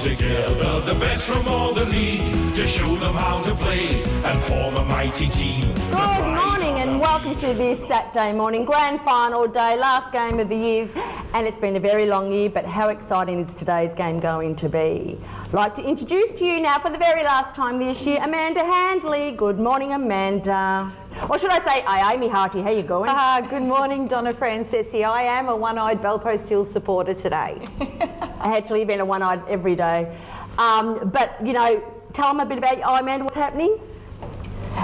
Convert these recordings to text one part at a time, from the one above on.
together the best from all the league to show them how to play and form a mighty team. Good morning and welcome to this Saturday morning grand final day, last game of the year, and it's been a very long year, but how exciting is today's game going to be? I'd like to introduce to you now for the very last time this year, Amanda Handley. Good morning, Amanda. Or should I say, Amy Harty, how you going? Good morning, Donna Francese. I am a one-eyed Bellpost Hill supporter today. I actually been a one-eyed every day. But, you know, tell them a bit about, Amanda, what's happening?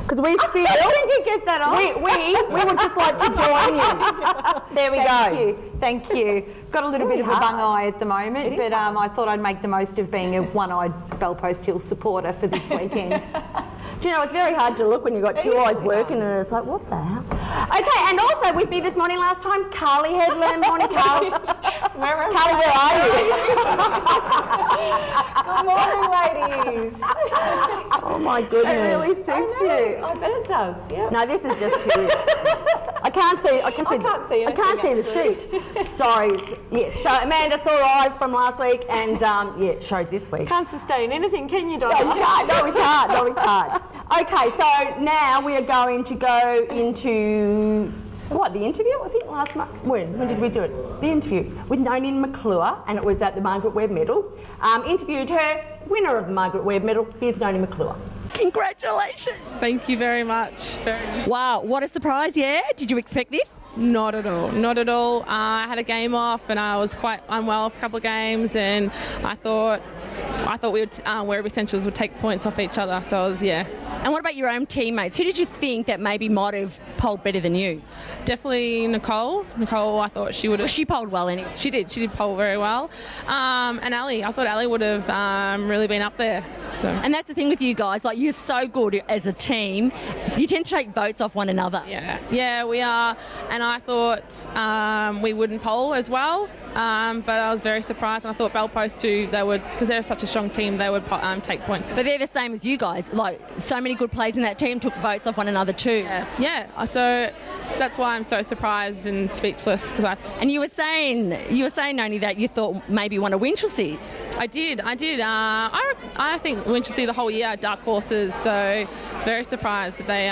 Because we feel... When you get that on. We would just like to join you. There we go. Thank you. Got a little bit of a bung eye at the moment, but I thought I'd make the most of being a one-eyed Bellpost Hill supporter for this weekend. Do you know, it's very hard to look when you've got two eyes working and it's like, what the hell? Okay, and also with me this morning last time, Carly Headlam. Morning, Carly. Carly, where are you? Good morning, ladies. Oh my goodness. It really suits you. I bet it does, yeah. No, this is just too... I can't see the sheet. Sorry. Yes, so Amanda saw eyes from last week and yeah, it shows this week. Can't sustain anything, can you, Donna? No, we can't. Okay, so now we are going to go into, what, the interview? I think last month. When did we do it? The interview with Noni McClure, and it was at the Margaret Webb Medal. Interviewed her, winner of the Margaret Webb Medal. Here's Noni McClure. Congratulations. Thank you very much. Wow, what a surprise, yeah? Did you expect this? Not at all. I had a game off and I was quite unwell for a couple of games, and I thought we would, Werribee Essentials would take points off each other, so I was, yeah. And what about your own teammates? Who did you think that maybe might have polled better than you? Definitely Nicole. I thought she would have... Well, she polled well anyway. She did poll very well. And Ali, I thought Ali would have really been up there. So. And that's the thing with you guys, like you're so good as a team, you tend to take votes off one another. Yeah, we are. And I thought we wouldn't poll as well. But I was very surprised, and I thought Bellpost too, they would, because they're such a strong team, they would take points. But they're the same as you guys, like so many good players in that team took votes off one another too. Yeah. So that's why I'm so surprised and speechless. And you were saying, Noni, that you thought maybe won a Winchelsea. I did. I think Winchelsea the whole year are dark horses, so very surprised that they,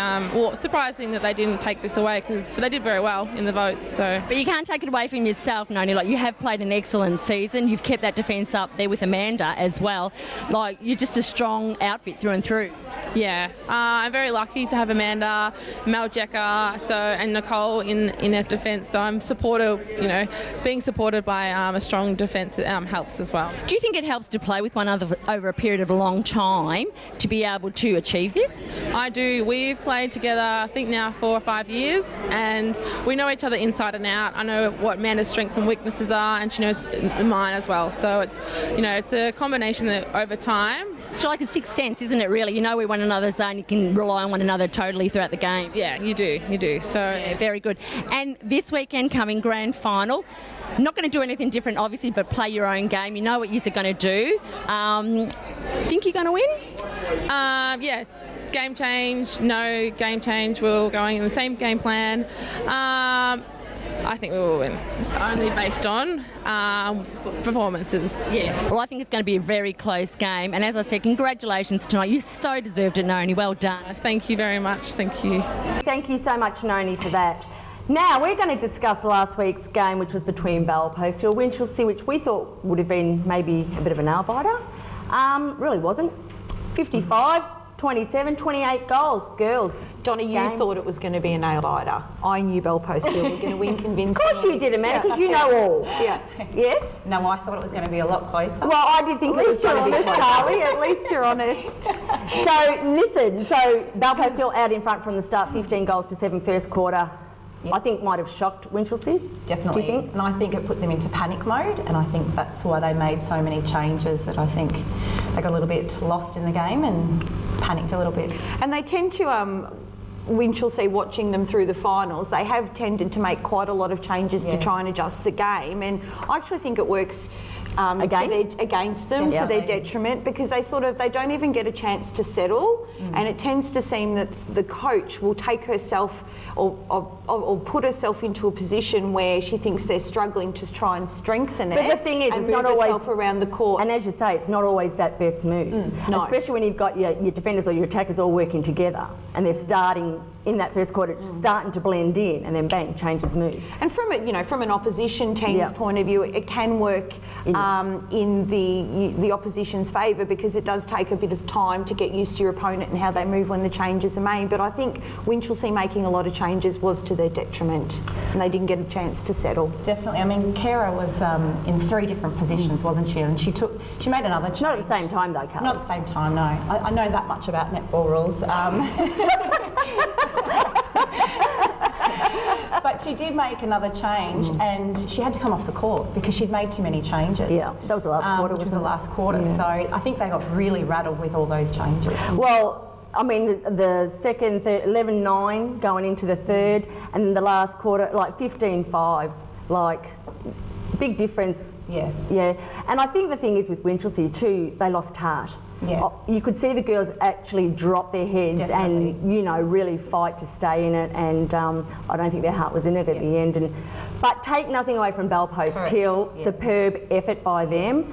surprising that they didn't take this away, but they did very well in the votes. So. But you can't take it away from yourself, Noni. Like, you have played an excellent season. You've kept that defence up there with Amanda as well. Like, you're just a strong outfit through and through. Yeah, I'm very lucky to have Amanda, Mel Jecker, and Nicole in our defence. So I'm supportive. Being supported by a strong defence helps as well. Do you think it helps to play with one another over a period of a long time to be able to achieve this? I do. We've played together, I think now 4 or 5 years, and we know each other inside and out. I know what Amanda's strengths and weaknesses are, and she knows mine as well. So it's a combination that over time. It's like a sixth sense, isn't it, really? You know where one another's and you can rely on one another totally throughout the game. Yeah, you do. So yeah, very good. And this weekend coming grand final, not going to do anything different, obviously, but play your own game. You know what you're going to do. Think you're going to win? Yeah. Game change. No game change. We're going in the same game plan. I think we will win, only based on performances. Yeah. Well, I think it's going to be a very close game. And as I said, congratulations tonight. You so deserved it, Noni. Well done. Thank you very much. Thank you. Thank you so much, Noni, for that. Now, we're going to discuss last week's game, which was between Bellpost Hill and Winchelsea, which we thought would have been maybe a bit of a nail-biter. Really wasn't. 55, 27, 28 goals, girls. Donna, you thought it was going to be a nail-biter. I knew Bellpost Hill were going to win convincingly. Of course you did, Amanda, because you know all. Yeah. Yes? No, I thought it was going to be a lot closer. Well, I did think it was going to be closer. Carly. At least you're honest. So, listen, Bellpost Hill out in front from the start, 15 goals to 7 first quarter. Yep. I think might have shocked Winchelsea. Definitely. Do you think? And I think it put them into panic mode, and I think that's why they made so many changes, that I think they got a little bit lost in the game and panicked a little bit. And they tend to, Winchelsea, watching them through the finals, they have tended to make quite a lot of changes to try and adjust the game, and I actually think it works Against them, Yeah. to their detriment, because they don't even get a chance to settle, and it tends to seem that the coach will take herself or put herself into a position where she thinks they're struggling to try and strengthen it. But the thing is, and it's not move always herself around the court. And as you say, it's not always that best move, no. especially when you've got your defenders or your attackers all working together, and they're starting in that first quarter, starting to blend in, and then bang, changes move. And from an opposition team's point of view, it can work in the opposition's favour, because it does take a bit of time to get used to your opponent and how they move when the changes are made. But I think Winchelsea making a lot of changes was to their detriment, and they didn't get a chance to settle. Definitely. I mean, Kara was in 3 different positions, wasn't she? And she made another change. Not at the same time though, Carly. Not at the same time, no. I know that much about netball rules. But she did make another change, and she had to come off the court because she'd made too many changes. Yeah, that was the last quarter, which was the wasn't it? last quarter. Yeah. So I think they got really rattled with all those changes. Well, I mean, the second, 11-9 going into the third, and then the last quarter, like 15-5, like big difference. Yeah. Yeah, and I think the thing is with Winchelsea too, they lost heart. Yeah. You could see the girls actually drop their heads Definitely. and, really fight to stay in it, and I don't think their heart was in it at the end. But take nothing away from Bellpost Correct. Hill, Yeah. superb effort by them.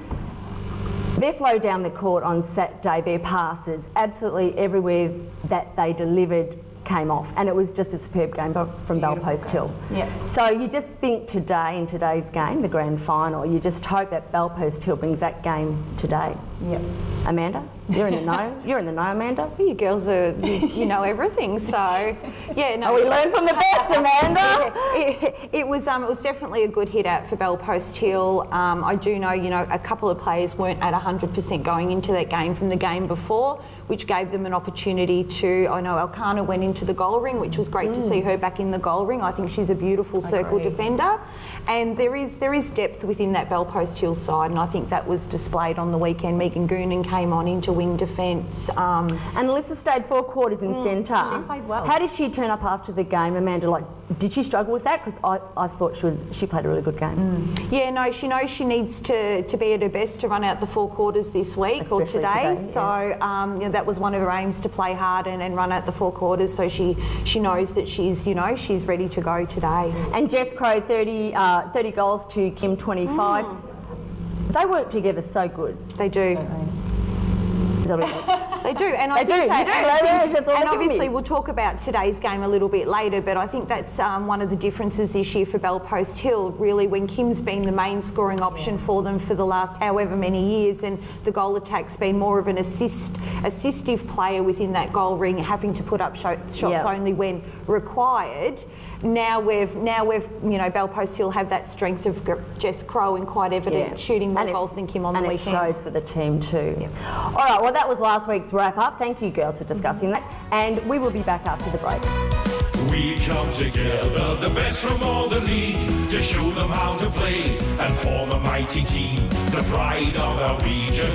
Their flow down the court on Saturday, their passes, absolutely everywhere that they delivered came off, and it was just a superb game from Bellpost Hill. Yeah. So you just think today, in today's game, the grand final, you just hope that Bellpost Hill brings that game today. Yep. Amanda, you're in the know. You're in the know, Amanda. You girls you know everything, so yeah. No, We learn from the best, Amanda. It was definitely a good hit out for Bellpost Hill. I do know, a couple of players weren't at 100% going into that game from the game before, which gave them an opportunity to. I know Elkanah went into the goal ring, which was great to see her back in the goal ring. I think she's a beautiful circle defender, and there is depth within that Bellpost Hill side, and I think that was displayed on the weekend. Megan Goonan came on into wing defence. And Alyssa stayed 4 quarters in centre. She played well. How did she turn up after the game, Amanda? Like, did she struggle with that? Because I thought she played a really good game. Yeah, no, she knows she needs to be at her best to run out the 4 quarters this week Especially or today. today, So that was one of her aims, to play hard and run out the 4 quarters. So she knows that she's ready to go today. And Jess Crow, 30 goals to Kim 25. They work together so good. They do. Is that what it is? They do, and I They think do, that, you do. That's all and they're giving obviously me. we'll talk about today's game a little bit later, but I think that's one of the differences this year for Bellpost Hill, really, when Kim's been the main scoring option for them for the last however many years, and the goal attack's been more of an assistive player within that goal ring, having to put up shots only when required. Now we've Bellpost Hill have that strength of Jess Crow, and quite evident shooting more goals than Kim on the weekend. And it shows for the team too. All right, well, that was last week's wrap up. Thank you, girls, for discussing that. And we will be back after the break. We come together, the best from all the league, to show them how to play and form a mighty team, the pride of our region.